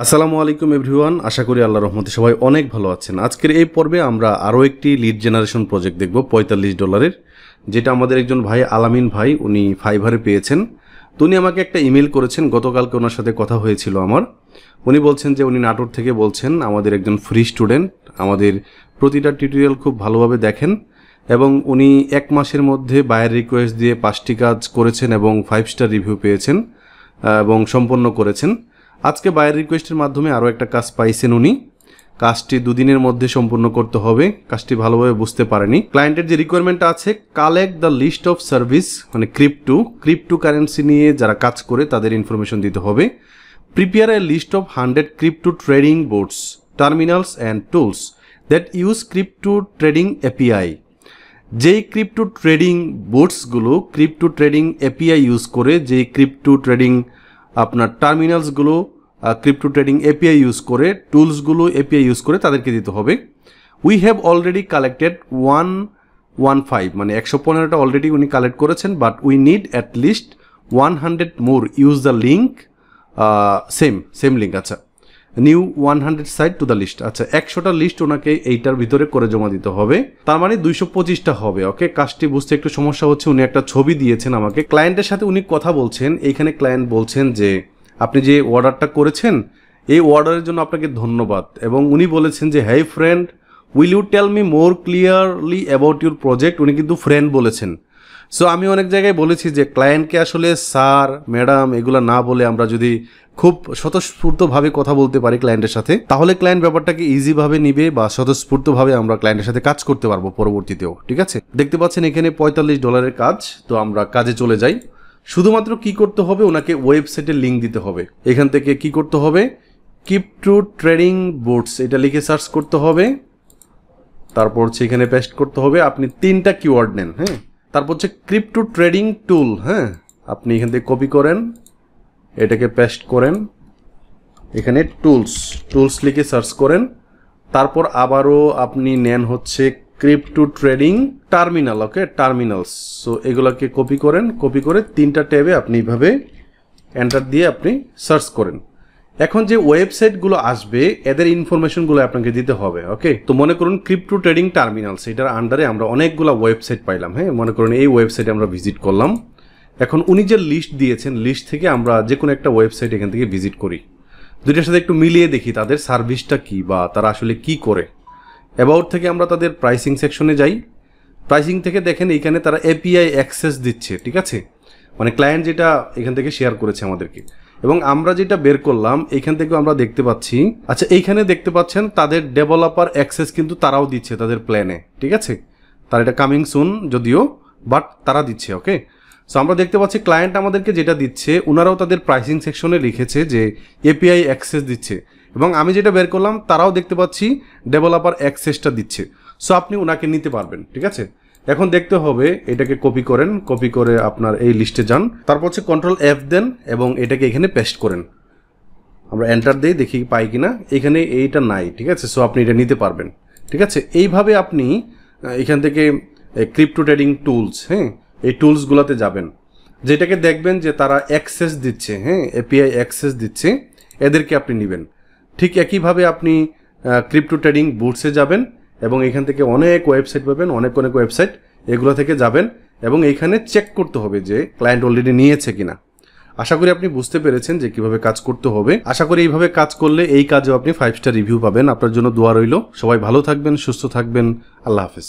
আসসালামু আলাইকুম এভরিওয়ান, আশা করি আল্লাহর রহমতে সবাই অনেক ভালো আছেন। আজকের এই পর্বে আমরা আরও একটি লিড জেনারেশন প্রজেক্ট দেখব $45, যেটা আমাদের একজন ভাই আলামিন ভাই উনি ফাইভারে পেয়েছেন। তো উনি আমাকে একটা ইমেল করেছেন, গতকালকে ওনার সাথে কথা হয়েছিল আমার। উনি বলছেন যে উনি নাটোর থেকে বলছেন, আমাদের একজন ফ্রি স্টুডেন্ট, আমাদের প্রতিটা টিউটোরিয়াল খুব ভালোভাবে দেখেন এবং উনি 1 মাসের মধ্যে বায়ার রিকোয়েস্ট দিয়ে 5টি কাজ করেছেন এবং 5 স্টার রিভিউ পেয়েছেন এবং সম্পন্ন করেছেন। আজকে বায়ার রিকোয়েস্টের মাধ্যমে আরও একটা কাজ পাইছেন উনি। কাজটি 2 দিনের মধ্যে সম্পূর্ণ করতে হবে। কাজটি ভালোভাবে বুঝতে পারেনি। ক্লায়েন্টের যে রিকোয়ারমেন্টটা আছে, collect the list of service, মানে ক্রিপ্টো কারেন্সি নিয়ে যারা কাজ করে তাদের ইনফরমেশন দিতে হবে। Prepare a list of 100 crypto trading boards, terminals and tools that use crypto trading API. যেই ক্রিপ্টো ট্রেডিং বোর্ডসগুলো ক্রিপ্টো ট্রেডিং এপিআই ইউজ করে, যেই ক্রিপ্টো ট্রেডিং আপনার টার্মিনালসগুলো ক্রিপ্টো ট্রেডিং এপিআই ইউজ করে, টুলসগুলো এপিআই ইউজ করে তাদেরকে দিতে হবে। উই হ্যাভ অলরেডি কালেক্টেড 115, মানে 115টা অলরেডি উনি কালেক্ট করেছেন, but we need at least 100 more. Use the link, same link. আচ্ছা, new 100 side to the list. আচ্ছা, 100টা লিস্ট ওনাকে এইটার ভিতরে করে জমা দিতে হবে, তার মানে 225টা হবে। ওকে, কাজটি বুঝতে একটু সমস্যা হচ্ছে। উনি একটা ছবি দিয়েছেন আমাকে, ক্লায়েন্টের সাথে উনি কথা বলছেন। এইখানে ক্লায়েন্ট বলছেন যে আপনি যে অর্ডারটা করেছেন এই অর্ডারের জন্য আপনাকে ধন্যবাদ, এবং উনি বলেছেন যে hey friend, will you tell me more clearly about your project. উনি কিন্তু ফ্রেন্ড বলেছেন। সো আমি অনেক জায়গায় বলেছি যে ক্লায়েন্টকে আসলে স্যার ম্যাডাম এগুলো না বলে আমরা যদি খুব স্বতঃস্ফূর্তভাবে কথা বলতে পারি ক্লায়েন্টের সাথে, তাহলে ক্লায়েন্ট ব্যাপারটাকে ইজিভাবে নিবে বা স্বতঃস্ফূর্তভাবে আমরা ক্লায়েন্টের সাথে কাজ করতে পারবো পরবর্তীতেও। ঠিক আছে, দেখতে পাচ্ছেন এখানে $45 কাজ। তো আমরা কাজে চলে যাই। শুধুমাত্র কি করতে হবে, ওনাকে ওয়েবসাইটের লিঙ্ক দিতে হবে। এখান থেকে কি করতে হবে, ক্রিপ্টো ট্রেডিং বোর্ডস এটা লিখে সার্চ করতে হবে, তারপর হচ্ছে এখানে পেস্ট করতে হবে। আপনি 3টা কিওয়ার্ড নেন, হ্যাঁ। তারপর হচ্ছে ক্রিপ্টো ট্রেডিং টুল, হ্যাঁ, আপনি এখান থেকে কপি করেন, এটাকে পেস্ট করেন, এখানে টুলস লিখে সার্চ করেন। তারপর আবারও আপনি নেন হচ্ছে ক্রিপ্টো ট্রেডিং টার্মিনাল, ওকে, টার্মিনালস। সো এগুলোকে কপি করেন, কপি করে 3টা ট্যাবে আপনি এইভাবে এন্টার দিয়ে আপনি সার্চ করেন। এখন যে ওয়েবসাইটগুলো আসবে এদের ইনফরমেশনগুলো আপনাকে দিতে হবে। ওকে, তো মনে করুন ক্রিপ্টো ট্রেডিং টার্মিনালস, এটার আন্ডারে আমরা অনেকগুলো ওয়েবসাইট পাইলাম। হ্যাঁ, মনে করুন এই ওয়েবসাইটে আমরা ভিজিট করলাম। এখন উনি যে লিস্ট দিয়েছেন, লিস্ট থেকে আমরা যে কোনো একটা ওয়েবসাইট এখান থেকে ভিজিট করি, দুইটার সাথে একটু মিলিয়ে দেখি তাদের সার্ভিসটা কি বা তারা আসলে কি করে। অ্যাবাউট থেকে আমরা তাদের প্রাইসিং সেকশনে যাই। প্রাইসিং থেকে দেখেন এইখানে তারা এপিআই অ্যাক্সেস দিচ্ছে। ঠিক আছে, মানে ক্লায়েন্ট যেটা এখান থেকে শেয়ার করেছে আমাদেরকে, এবং আমরা যেটা বের করলাম এইখান থেকেও আমরা দেখতে পাচ্ছি। আচ্ছা, এইখানে দেখতে পাচ্ছেন তাদের ডেভেলপার অ্যাক্সেস কিন্তু তারাও দিচ্ছে তাদের প্ল্যানে। ঠিক আছে, তার এটা কামিং সুন যদিও, বাট তারা দিচ্ছে। ওকে, সো আমরা দেখতে পাচ্ছি ক্লায়েন্ট আমাদেরকে যেটা দিচ্ছে ওনারাও তাদের প্রাইসিং সেকশনে লিখেছে যে এপিআই অ্যাক্সেস দিচ্ছে, এবং আমি যেটা বের করলাম তারাও দেখতে পাচ্ছি ডেভেলপার অ্যাক্সেসটা দিচ্ছে। সো আপনি ওনাকে নিতে পারবেন। ঠিক আছে, এখন দেখতে হবে এটাকে কপি করেন, কপি করে আপনার এই লিস্টে যান, তারপর হচ্ছে Ctrl+F দেন এবং এটাকে এখানে পেস্ট করেন। আমরা এন্টার দিই, দেখি পাই কিনা। এখানে এইটা নাই। ঠিক আছে, সো আপনি এটা নিতে পারবেন। ঠিক আছে, এইভাবে আপনি এখান থেকে ক্রিপ্টো ট্রেডিং টুলস, হ্যাঁ, এই টুলসগুলোতে যাবেন, যেটাকে দেখবেন যে তারা অ্যাক্সেস দিচ্ছে, হ্যাঁ, এপিআই অ্যাক্সেস দিচ্ছে, এদেরকে আপনি নেবেন। ঠিক একইভাবে আপনি ক্রিপ্টো ট্রেডিং বোর্ডসে যাবেন এবং এখান থেকে অনেক ওয়েবসাইট পাবেন, অনেক ওয়েবসাইট, এগুলো থেকে যাবেন এবং এইখানে চেক করতে হবে যে ক্লায়েন্ট অলরেডি নিয়েছে কিনা। আশা করি আপনি বুঝতে পেরেছেন যে কিভাবে কাজ করতে হবে। আশা করি এইভাবে কাজ করলে এই কাজেও আপনি 5 স্টার রিভিউ পাবেন। আপনার জন্য দোয়া রইল। সবাই ভালো থাকবেন, সুস্থ থাকবেন। আল্লাহ হাফেজ।